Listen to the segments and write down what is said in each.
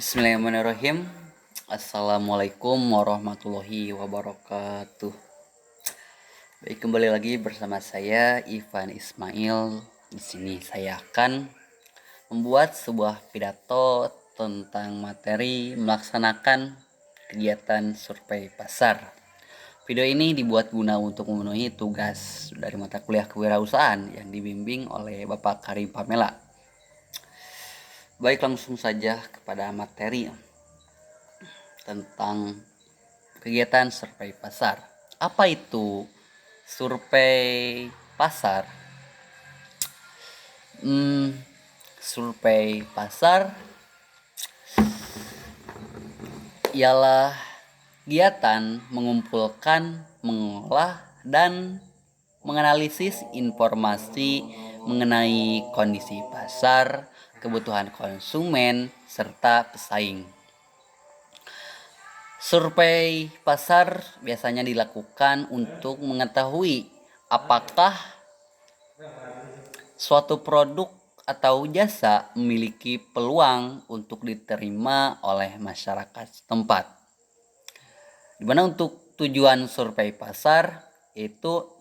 Bismillahirrahmanirrahim. Assalamualaikum warahmatullahi wabarakatuh. Baik, kembali lagi bersama saya Ivan Ismail. Di sini saya akan membuat sebuah pidato tentang materi melaksanakan kegiatan survei pasar. Video ini dibuat guna untuk memenuhi tugas dari mata kuliah kewirausahaan yang dibimbing oleh Bapak Karim Pamela. Baik, langsung saja kepada materi tentang kegiatan survei pasar. Apa itu survei pasar? Survei pasar ialah kegiatan mengumpulkan, mengolah, dan menganalisis informasi mengenai kondisi pasar, kebutuhan konsumen, serta pesaing. Survei pasar biasanya dilakukan untuk mengetahui apakah suatu produk atau jasa memiliki peluang untuk diterima oleh masyarakat setempat. Di mana untuk tujuan survei pasar itu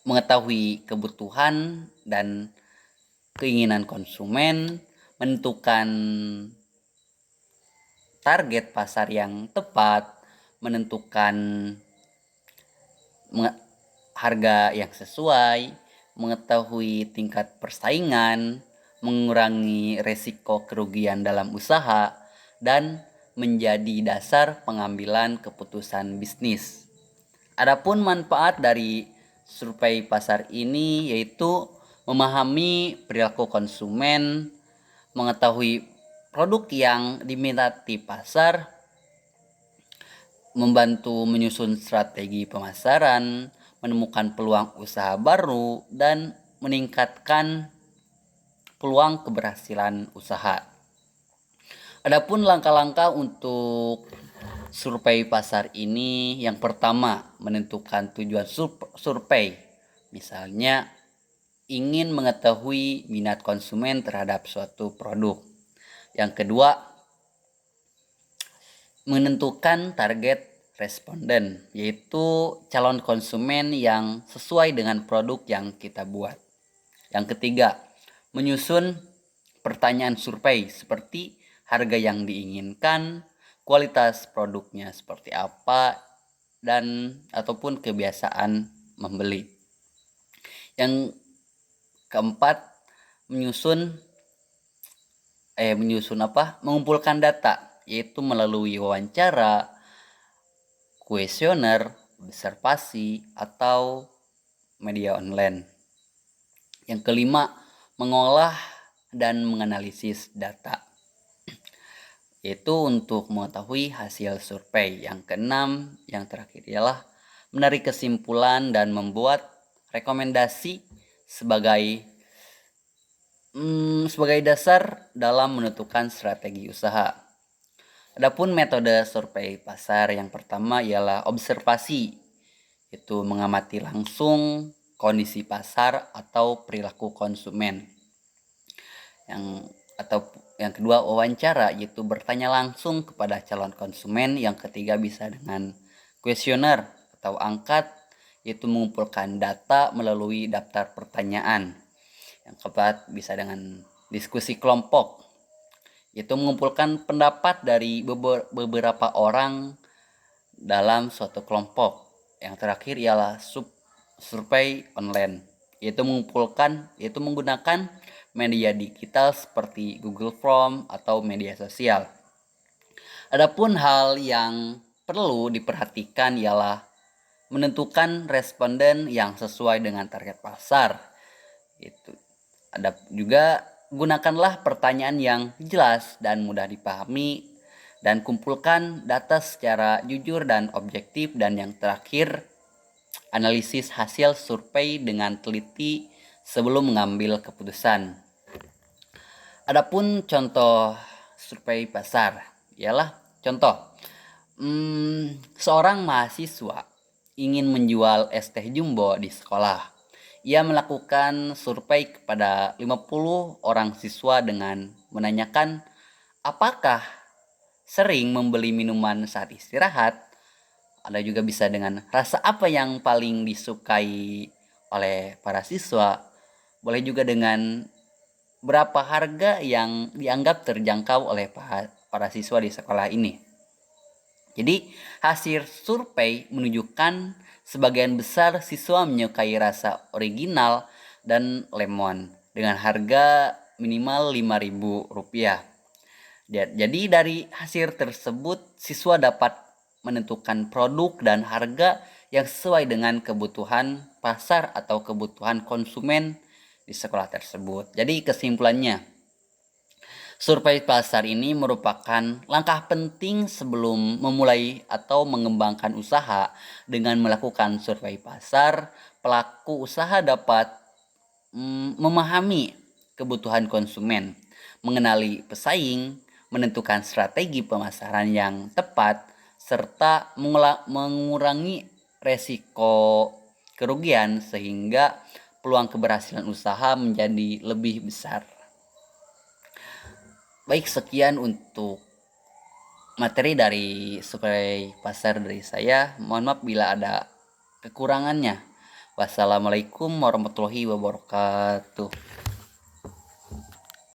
mengetahui kebutuhan dan keinginan konsumen, menentukan target pasar yang tepat, menentukan harga yang sesuai, mengetahui tingkat persaingan, mengurangi resiko kerugian dalam usaha, dan menjadi dasar pengambilan keputusan bisnis. Adapun manfaat dari survei pasar ini yaitu memahami perilaku konsumen, mengetahui produk yang diminati pasar, membantu menyusun strategi pemasaran, menemukan peluang usaha baru, dan meningkatkan peluang keberhasilan usaha. Adapun langkah-langkah untuk survei pasar ini, yang pertama menentukan tujuan survei. Misalnya ingin mengetahui minat konsumen terhadap suatu produk. Yang kedua, menentukan target responden, yaitu calon konsumen yang sesuai dengan produk yang kita buat. Yang ketiga, menyusun pertanyaan survei seperti harga yang diinginkan, kualitas produknya seperti apa, dan ataupun kebiasaan membeli. Yang keempat, mengumpulkan data, yaitu melalui wawancara, kuesioner, observasi, atau media online. Yang kelima, mengolah dan menganalisis data, yaitu untuk mengetahui hasil survei. Yang keenam, yang terakhir ialah menarik kesimpulan dan membuat rekomendasi sebagai dasar dalam menentukan strategi usaha. Adapun metode survei pasar yang pertama ialah observasi, itu mengamati langsung kondisi pasar atau perilaku konsumen. Yang kedua, wawancara, yaitu bertanya langsung kepada calon konsumen. Yang ketiga bisa dengan kuesioner atau angkat, yaitu mengumpulkan data melalui daftar pertanyaan. Yang keempat bisa dengan diskusi kelompok, yaitu mengumpulkan pendapat dari beberapa orang dalam suatu kelompok. Yang terakhir ialah survei online, yaitu menggunakan media digital seperti Google Form atau media sosial. Adapun hal yang perlu diperhatikan ialah menentukan responden yang sesuai dengan target pasar. Ada juga gunakanlah pertanyaan yang jelas dan mudah dipahami, dan kumpulkan data secara jujur dan objektif. Dan yang terakhir, analisis hasil survei dengan teliti sebelum mengambil keputusan. Adapun contoh survei pasar ialah contoh, seorang mahasiswa ingin menjual es teh jumbo di sekolah. Ia melakukan survei kepada 50 orang siswa dengan menanyakan Apakah sering membeli minuman saat istirahat? Ada juga bisa dengan rasa apa yang paling disukai oleh para siswa. Boleh juga dengan berapa harga yang dianggap terjangkau oleh para siswa di sekolah ini. Jadi hasil survei menunjukkan sebagian besar siswa menyukai rasa original dan lemon dengan harga minimal Rp5.000. Jadi dari hasil tersebut siswa dapat menentukan produk dan harga yang sesuai dengan kebutuhan pasar atau kebutuhan konsumen di sekolah tersebut. Jadi kesimpulannya, survei pasar ini merupakan langkah penting sebelum memulai atau mengembangkan usaha. Dengan melakukan survei pasar, pelaku usaha dapat memahami kebutuhan konsumen, mengenali pesaing, menentukan strategi pemasaran yang tepat, serta mengurangi resiko kerugian sehingga peluang keberhasilan usaha menjadi lebih besar. Baik, sekian untuk materi dari survei pasar dari saya. Mohon maaf bila ada kekurangannya. Wassalamualaikum warahmatullahi wabarakatuh.